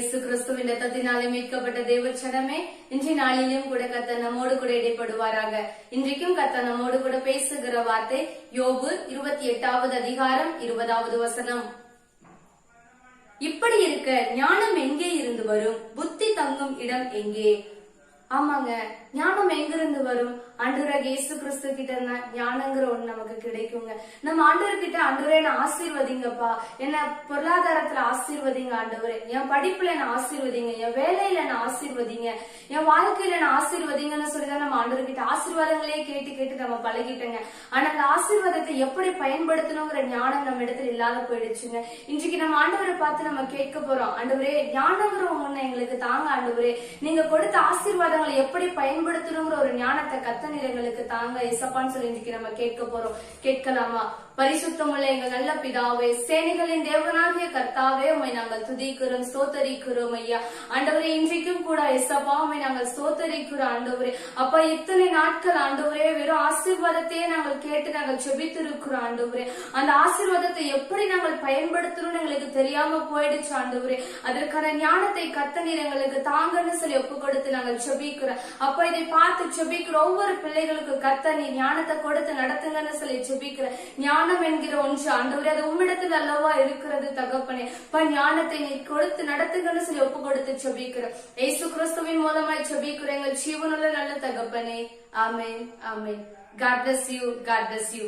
இயேசு கிறிஸ்துவின் ரத்தத்தினாலே மீட்கப்பட்ட தேவச்சனமே, இன்றைய நாளிலும் கூட கர்த்தர் நம்மோடு கூட இடைப்படுவாராக. இன்றைக்கும் கர்த்தர் நம்மோடு கூட பேசுகிற வார்த்தை யோபு 28வது அதிகாரம் 20வது வசனம். இப்படி இருக்க ஞானம் எங்கே இருந்து வரும்? புத்தி தங்கும் இடம் எங்கே? ஆமாங்க, ஞானம் எங்கிருந்து வரும்? ஆண்டவராக இயேசு கிறிஸ்து கிட்ட ஞானங்கிற ஒண்ணு நமக்கு கிடைக்குங்க. நம்ம ஆண்டவர் கிட்ட ஆண்டவரே என்ன ஆசீர்வதிங்கப்பா, என்ன பொருளாதாரத்துல ஆசீர்வதிங்க ஆண்டவரே, என் படிப்புல என்ன ஆசீர்வதிங்க, என் வேலையில என்ன ஆசீர்வதிங்க, என் வாழ்க்கையில என்ன ஆசீர்வதிங்கன்னு சொல்லிதான் நம்ம ஆண்டவர் கிட்ட ஆசீர்வாதங்களே கேட்டு கேட்டு நம்ம பழகிட்டோங்க. ஆனா அந்த ஆசீர்வாதத்தை எப்படி பயன்படுத்தணுங்கிற ஞானம் நம்ம இடத்துல இல்லாத போயிடுச்சுங்க. இன்றைக்கு நம்ம ஆண்டவரை பார்த்து நம்ம கேட்க போறோம், ஆண்டவரே ஞானங்கிற ஒண்ணு எங்களுக்கு தாங்க ஆண்டவரே, நீங்க கொடுத்த ஆசீர்வாதங்களை எப்படி பயன்படுத்தணுங்கிற ஒரு ஞானத்தை கத்தனிரங்களுக்கு தாங்க இசப்பான்னு சொல்லி இன்றைக்கு நம்ம கேட்க போறோம். கேட்கலாமா? பரிசுத்தமுள்ள எங்கள் நல்ல பிதாவே, சேனைகளின் தேவனாகிய கர்த்தாவே, உம்மை நாங்கள் துதிக்கிறோம், ஸ்தோத்தரிக்கிறோம் ஐயா. ஆண்டவரே, இன்றைக்கும் கூட இசப்பா உம்மை நாங்கள் ஸ்தோத்தரிக்கிறோம் ஆண்டவரே. அப்பா, இத்தனை நாட்கள் ஆண்டவரே வெறும் ஆசீர்வாதத்தையே நாங்கள் கேட்டு நாங்கள் செபித்திருக்கிறோம் ஆண்டவரே. அந்த ஆசீர்வாதத்தை எப்படி நாங்கள் பயன்படுத்தணும்னு எங்களுக்கு தெரியாம போயிடுச்சு ஆண்டவரே. அதற்கான ஞானத்தை கத்தனீர் எங்களுக்கு தாங்கன்னு சொல்லி ஒப்பு கொடுத்து நாங்கள் செபிக்கிறோம். அப்ப இதை பார்த்து செபிக்கிற ஒவ்வொரு பிள்ளைகளுக்கு கத்த நீ ஞானத்தை கொடுத்து நடத்துங்கன்னு சொல்லி செபிக்கிற. ஞானம் என்கிற ஒன்று ஆண்டவரே அது உம்மிடத்தில் அல்லவா இருக்கிறது தகப்பனே. ஞானத்தை நீ கொடுத்து நடத்துங்கன்னு சொல்லி ஒப்பு கொடுத்து செபிக்கிற. இயேசு கிறிஸ்துவின் மூலமாய் செபிக்கிற எங்கள் ஜீவனுள்ள நல்ல தகப்பனே. ஆமென், ஆமென். God bless you. God bless you.